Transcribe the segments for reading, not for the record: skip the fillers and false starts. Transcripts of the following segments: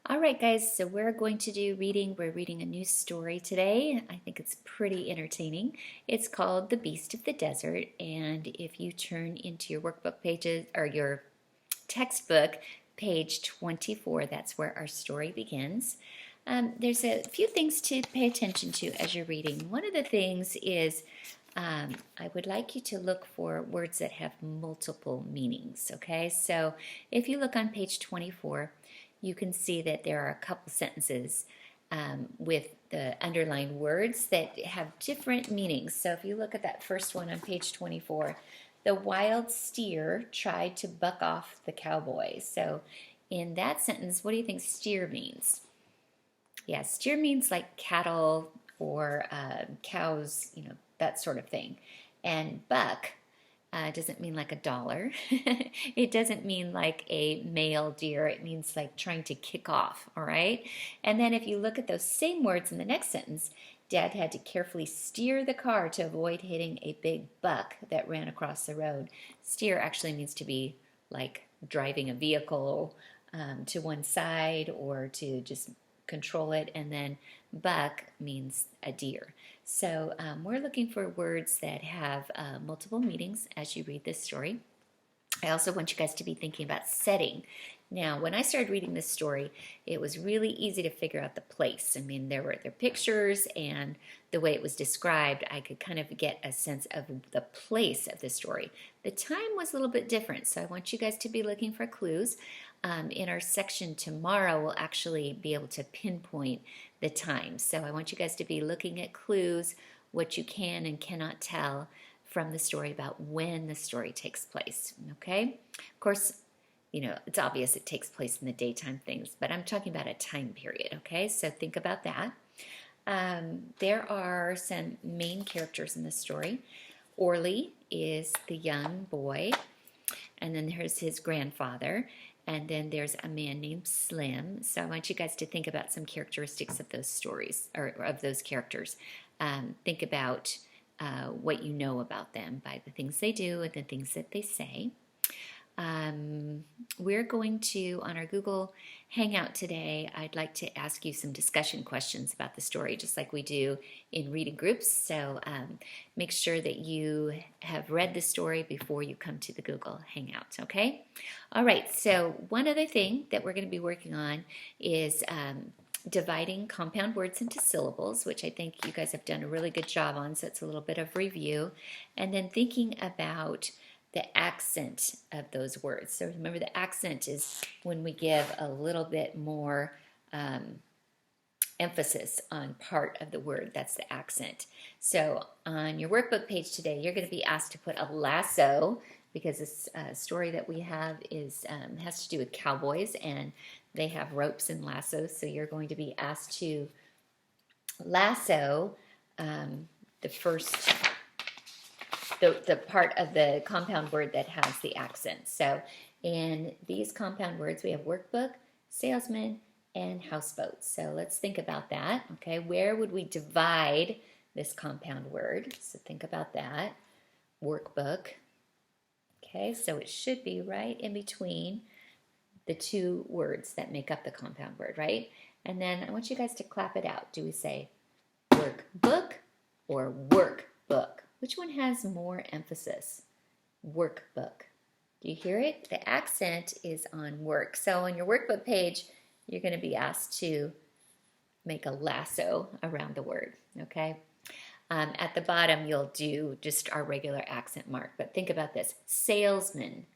All right, guys, so we're going to do reading. We're reading a new story today. I think it's pretty entertaining. It's called The Beast of the Desert, and if you turn into your workbook pages or your textbook, page 24, that's where our story begins. There's a few things to pay attention to as you're reading. One of the things is I would like you to look for words that have multiple meanings, okay? So if you look on page 24, you can see that there are a couple sentences with the underlined words that have different meanings. So if you look at that first one on page 24, the wild steer tried to buck off the cowboy. So in that sentence, what do you think steer means? Yeah, steer means like cattle or cows, that sort of thing. And buck doesn't mean like a dollar. It doesn't mean like a male deer. It means like trying to kick off, all right? And then if you look at those same words in the next sentence, Dad had to carefully steer the car to avoid hitting a big buck that ran across the road. Steer actually means to be like driving a vehicle to one side or to just control it, and then buck means a deer. So we're looking for words that have multiple meanings as you read this story. I also want you guys to be thinking about setting. Now, when I started reading this story, it was really easy to figure out the place. I mean, there were their pictures, and the way it was described, I could kind of get a sense of the place of the story. The time was a little bit different, so I want you guys to be looking for clues. In our section tomorrow, we'll actually be able to pinpoint the time. So I want you guys to be looking at clues, what you can and cannot tell from the story about when the story takes place, okay? Of course, it's obvious it takes place in the daytime things, but I'm talking about a time period, okay? So think about that. There are some main characters in the story. Orly is the young boy, and then there's his grandfather, and then there's a man named Slim. So I want you guys to think about some characteristics of those stories, or of those characters. Think about what you know about them by the things they do and the things that they say. We're going to, on our Google Hangout today, I'd like to ask you some discussion questions about the story, just like we do in reading groups. So make sure that you have read the story before you come to the Google Hangout, okay? All right, so one other thing that we're going to be working on is dividing compound words into syllables, which I think you guys have done a really good job on, so it's a little bit of review. And then thinking about the accent of those words. So remember, the accent is when we give a little bit more emphasis on part of the word. That's the accent. So on your workbook page today, you're going to be asked to put a lasso, because this story that we have is has to do with cowboys, and they have ropes and lassos. So you're going to be asked to lasso the first the part of the compound word that has the accent. So in these compound words, we have workbook, salesman, and houseboat. So let's think about that, okay? Where would we divide this compound word? So think about that. Workbook. Okay, so it should be right in between the two words that make up the compound word, right? And then I want you guys to clap it out. Do we say workbook or workbook? Which one has more emphasis? Workbook. Do you hear it? The accent is on work. So on your workbook page, you're going to be asked to make a lasso around the word, okay? At the bottom, you'll do just our regular accent mark. But think about this. Salesman.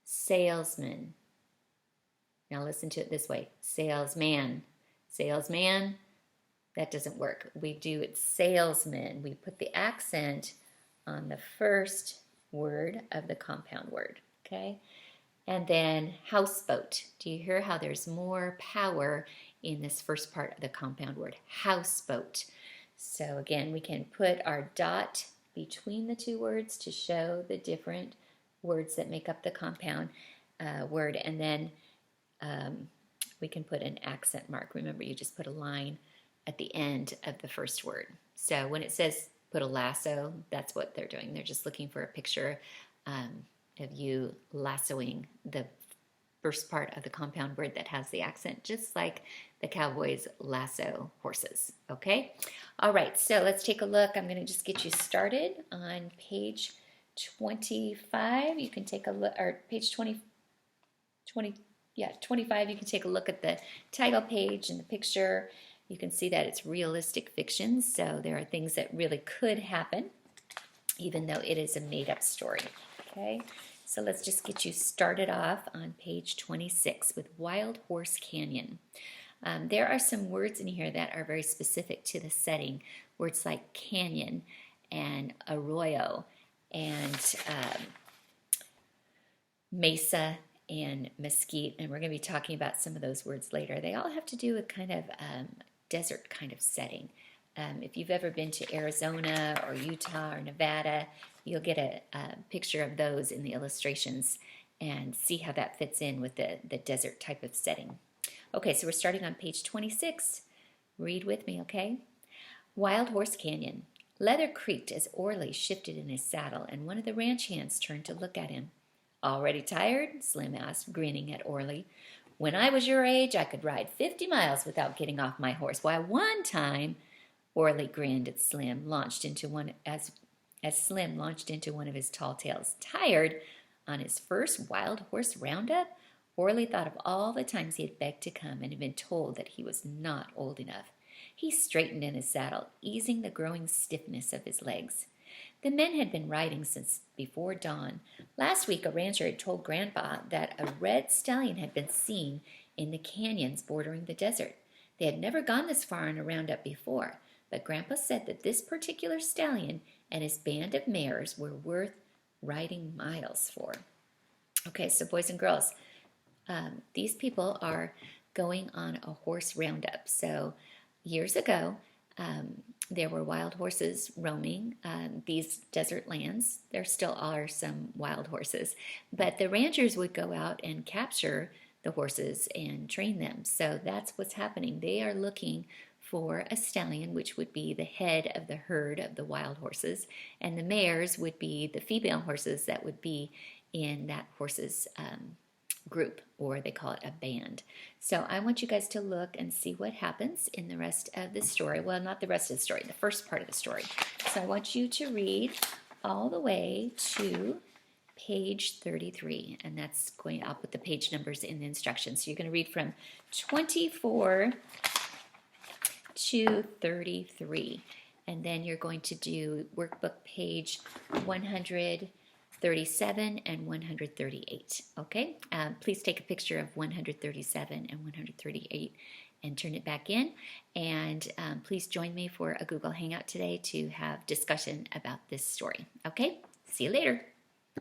Salesman. Now listen to it this way. Salesman. Salesman. That doesn't work. We do it salesman. We put the accent on the first word of the compound word, okay? And then houseboat. Do you hear how there's more power in this first part of the compound word? Houseboat. So again, we can put our dot between the two words to show the different words that make up the compound word, and then we can put an accent mark. Remember, you just put a line at the end of the first word. So when it says put a lasso, that's what they're doing. They're just looking for a picture of you lassoing the first part of the compound word that has the accent, just like the cowboys lasso horses, okay? All right, so let's take a look. I'm going to just get you started on page 25. You can take a look, or page 25. You can take a look at the title page and the picture. You can see that it's realistic fiction, so there are things that really could happen, even though it is a made-up story, okay? So let's just get you started off on page 26 with Wild Horse Canyon. There are some words in here that are very specific to the setting. Words like canyon and arroyo and mesa and mesquite, and we're going to be talking about some of those words later. They all have to do with kind of desert kind of setting. If you've ever been to Arizona or Utah or Nevada, you'll get a picture of those in the illustrations and see how that fits in with the desert type of setting. Okay, so we're starting on page 26. Read with me, okay? Wild Horse Canyon. Leather creaked as Orley shifted in his saddle, and one of the ranch hands turned to look at him. Already tired? Slim asked, grinning at Orley. When I was your age, I could ride 50 miles without getting off my horse. Why, one time, Orley grinned at Slim, as Slim launched into one of his tall tales. Tired? On his first wild horse roundup? Orley thought of all the times he had begged to come and had been told that he was not old enough. He straightened in his saddle, easing the growing stiffness of his legs. The men had been riding since before dawn. Last week, a rancher had told Grandpa that a red stallion had been seen in the canyons bordering the desert. They had never gone this far on a roundup before, but Grandpa said that this particular stallion and his band of mares were worth riding miles for. Okay, so boys and girls, these people are going on a horse roundup. So years ago, there were wild horses roaming these desert lands. There still are some wild horses, but the ranchers would go out and capture the horses and train them. So that's what's happening. They are looking for a stallion, which would be the head of the herd of the wild horses, and the mares would be the female horses that would be in that horse's group, or they call it a band. So I want you guys to look and see what happens in the rest of the story. Well, not the rest of the story, the first part of the story. So I want you to read all the way to page 33, and that's going, I'll put the page numbers in the instructions. So you're going to read from 24 to 33, and then you're going to do workbook page 137 and 138, okay? Please take a picture of 137 and 138 and turn it back in. And please join me for a Google Hangout today to have discussion about this story, okay? See you later.